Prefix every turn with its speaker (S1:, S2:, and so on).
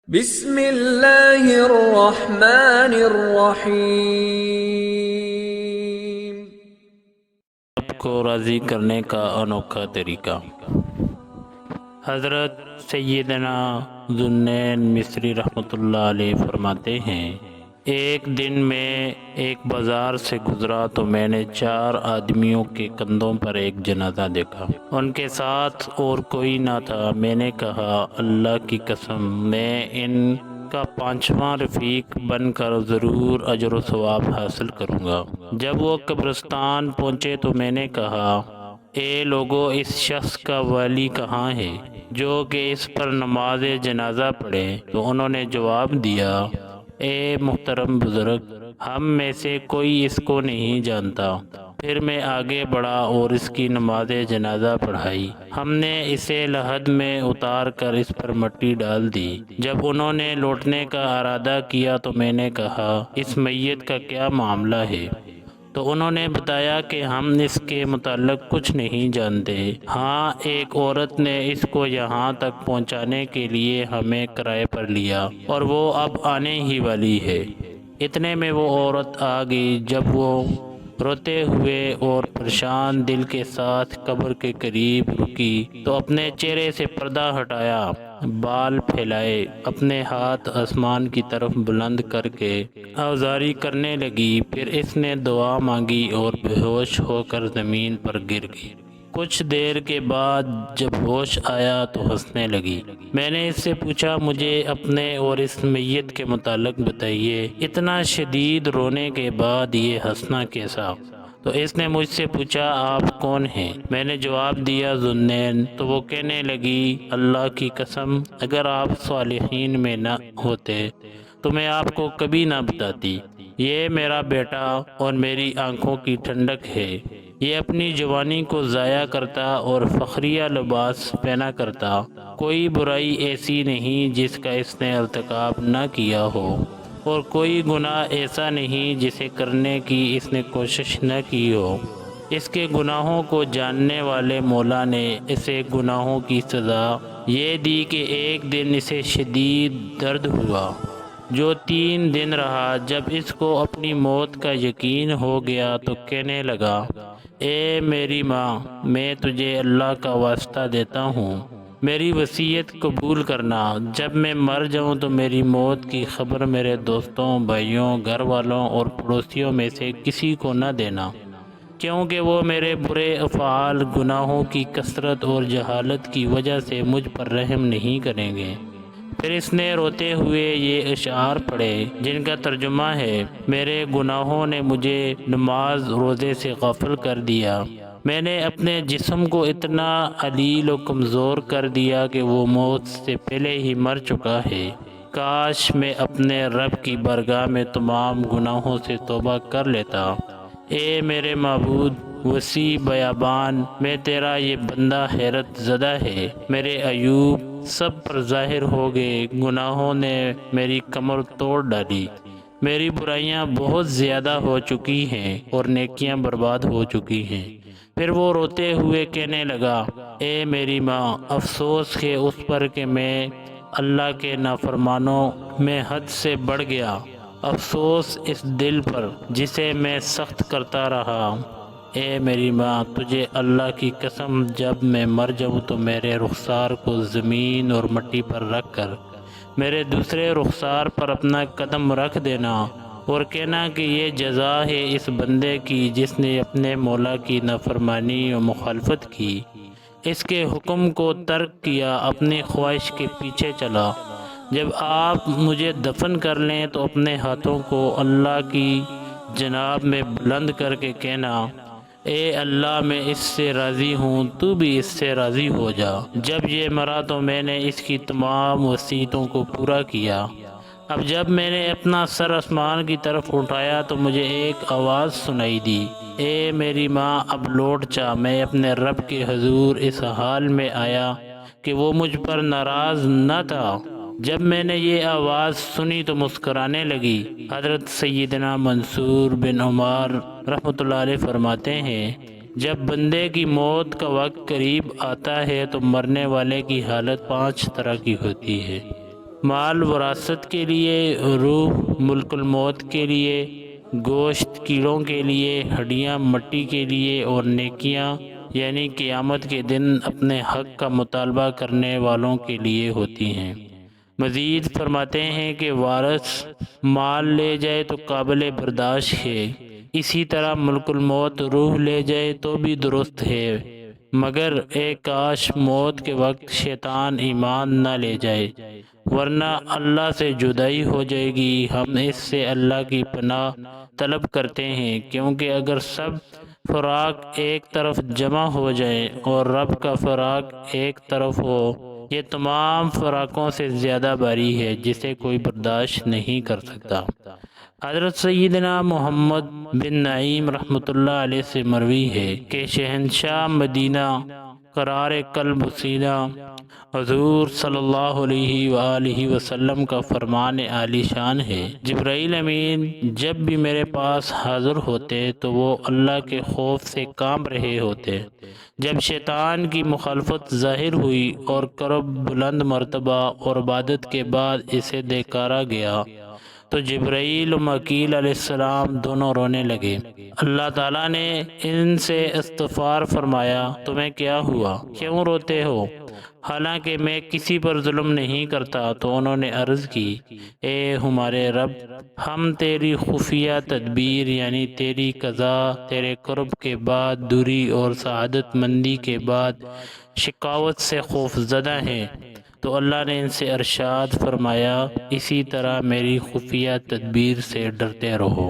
S1: بسم اللہ الرحمن الرحیم۔
S2: آپ کو راضی کرنے کا انوکھا طریقہ۔ حضرت سیدنا ذوالنون مصری رحمۃ اللہ علیہ فرماتے ہیں، ایک دن میں ایک بازار سے گزرا تو میں نے 4 آدمیوں کے کندھوں پر ایک جنازہ دیکھا۔ ان کے ساتھ اور کوئی نہ تھا۔ میں نے کہا، اللہ کی قسم، میں ان کا 5واں رفیق بن کر ضرور اجر و ثواب حاصل کروں گا۔ جب وہ قبرستان پہنچے تو میں نے کہا، اے لوگو، اس شخص کا والی کہاں ہے جو کہ اس پر نماز جنازہ پڑھے؟ تو انہوں نے جواب دیا، اے محترم بزرگ، ہم میں سے کوئی اس کو نہیں جانتا۔ پھر میں آگے بڑھا اور اس کی نماز جنازہ پڑھائی۔ ہم نے اسے لحد میں اتار کر اس پر مٹی ڈال دی۔ جب انہوں نے لوٹنے کا ارادہ کیا تو میں نے کہا، اس میت کا کیا معاملہ ہے؟ تو انہوں نے بتایا کہ ہم اس کے متعلق کچھ نہیں جانتے۔ ہاں، ایک عورت نے اس کو یہاں تک پہنچانے کے لیے ہمیں کرائے پر لیا اور وہ اب آنے ہی والی ہے۔ اتنے میں وہ عورت آ گئی۔ جب وہ روتے ہوئے اور پریشان دل کے ساتھ قبر کے قریب رکی تو اپنے چہرے سے پردہ ہٹایا، بال پھیلائے، اپنے ہاتھ آسمان کی طرف بلند کر کے آوازاری کرنے لگی۔ پھر اس نے دعا مانگی اور بے ہوش ہو کر زمین پر گر گئی۔ کچھ دیر کے بعد جب ہوش آیا تو ہنسنے لگی۔ میں نے اس سے پوچھا، مجھے اپنے اور اس میت کے متعلق بتائیے، اتنا شدید رونے کے بعد یہ ہنسنا کیسا؟ تو اس نے مجھ سے پوچھا، آپ کون ہیں؟ میں نے جواب دیا، ذوالنون۔ تو وہ کہنے لگی، اللہ کی قسم، اگر آپ صالحین میں نہ ہوتے تو میں آپ کو کبھی نہ بتاتی۔ یہ میرا بیٹا اور میری آنکھوں کی ٹھنڈک ہے۔ یہ اپنی جوانی کو ضائع کرتا اور فخریہ لباس پہنا کرتا۔ کوئی برائی ایسی نہیں جس کا اس نے ارتکاب نہ کیا ہو، اور کوئی گناہ ایسا نہیں جسے کرنے کی اس نے کوشش نہ کی ہو۔ اس کے گناہوں کو جاننے والے مولا نے اسے گناہوں کی سزا یہ دی کہ ایک دن اسے شدید درد ہوا جو 3 دن رہا۔ جب اس کو اپنی موت کا یقین ہو گیا تو کہنے لگا، اے میری ماں، میں تجھے اللہ کا واسطہ دیتا ہوں، میری وصیت قبول کرنا۔ جب میں مر جاؤں تو میری موت کی خبر میرے دوستوں، بھائیوں، گھر والوں اور پڑوسیوں میں سے کسی کو نہ دینا، کیونکہ وہ میرے برے افعال، گناہوں کی کثرت اور جہالت کی وجہ سے مجھ پر رحم نہیں کریں گے۔ پھر اس نے روتے ہوئے یہ اشعار پڑھے جن کا ترجمہ ہے، میرے گناہوں نے مجھے نماز روزے سے غافل کر دیا۔ میں نے اپنے جسم کو اتنا علیل و کمزور کر دیا کہ وہ موت سے پہلے ہی مر چکا ہے۔ کاش میں اپنے رب کی بارگاہ میں تمام گناہوں سے توبہ کر لیتا۔ اے میرے معبود، وسیع بیابان میں تیرا یہ بندہ حیرت زدہ ہے۔ میرے عیوب سب پر ظاہر ہو گئے، گناہوں نے میری کمر توڑ ڈالی، میری برائیاں بہت زیادہ ہو چکی ہیں اور نیکیاں برباد ہو چکی ہیں۔ پھر وہ روتے ہوئے کہنے لگا، اے میری ماں، افسوس ہے اس پر کہ میں اللہ کے نافرمانوں میں حد سے بڑھ گیا، افسوس اس دل پر جسے میں سخت کرتا رہا۔ اے میری ماں، تجھے اللہ کی قسم، جب میں مر جاؤں تو میرے رخسار کو زمین اور مٹی پر رکھ کر میرے دوسرے رخسار پر اپنا قدم رکھ دینا اور کہنا کہ یہ جزا ہے اس بندے کی جس نے اپنے مولا کی نافرمانی و مخالفت کی، اس کے حکم کو ترک کیا، اپنی خواہش کے پیچھے چلا۔ جب آپ مجھے دفن کر لیں تو اپنے ہاتھوں کو اللہ کی جناب میں بلند کر کے کہنا، اے اللہ، میں اس سے راضی ہوں، تو بھی اس سے راضی ہو جا۔ جب یہ مرا تو میں نے اس کی تمام وصیتوں کو پورا کیا۔ اب جب میں نے اپنا سر آسمان کی طرف اٹھایا تو مجھے ایک آواز سنائی دی، اے میری ماں، اب لوٹ جا۔ میں اپنے رب کے حضور اس حال میں آیا کہ وہ مجھ پر ناراض نہ تھا۔ جب میں نے یہ آواز سنی تو مسکرانے لگی۔ حضرت سیدنا منصور بن عمر رحمۃ اللہ علیہ فرماتے ہیں، جب بندے کی موت کا وقت قریب آتا ہے تو مرنے والے کی حالت 5 طرح کی ہوتی ہے۔ مال وراثت کے لیے، روح ملک الموت کے لیے، گوشت کیڑوں کے لیے، ہڈیاں مٹی کے لیے، اور نیکیاں یعنی قیامت کے دن اپنے حق کا مطالبہ کرنے والوں کے لیے ہوتی ہیں۔ مزید فرماتے ہیں کہ وارث مال لے جائے تو قابل برداشت ہے، اسی طرح ملک الموت روح لے جائے تو بھی درست ہے، مگر ایک کاش موت کے وقت شیطان ایمان نہ لے جائے، ورنہ اللہ سے جدائی ہو جائے گی۔ ہم اس سے اللہ کی پناہ طلب کرتے ہیں، کیونکہ اگر سب فراق ایک طرف جمع ہو جائے اور رب کا فراق ایک طرف ہو، یہ تمام فراقوں سے زیادہ بھاری ہے جسے کوئی برداشت نہیں کر سکتا۔ حضرت سیدنا محمد بن نعیم رحمۃ اللہ علیہ سے مروی ہے کہ شہنشاہ مدینہ قرار قلب سینہ حضور صلی اللہ علیہ وآلہ وسلم کا فرمان عالی شان ہے، جبرائیل امین جب بھی میرے پاس حاضر ہوتے تو وہ اللہ کے خوف سے کانپ رہے ہوتے۔ جب شیطان کی مخالفت ظاہر ہوئی اور کرب بلند مرتبہ اور عبادت کے بعد اسے دیکارا گیا تو جبرائیل و مکیل علیہ السلام دونوں رونے لگے۔ اللہ تعالیٰ نے ان سے استغفار فرمایا، تمہیں کیا ہوا؟ کیوں روتے ہو؟ حالانکہ میں کسی پر ظلم نہیں کرتا۔ تو انہوں نے عرض کی، اے ہمارے رب، ہم تیری خفیہ تدبیر یعنی تیری قضا، تیرے قرب کے بعد دوری اور سعادت مندی کے بعد شقاوت سے خوف زدہ ہیں۔ تو اللہ نے ان سے ارشاد فرمایا، اسی طرح میری خفیہ تدبیر سے ڈرتے رہو۔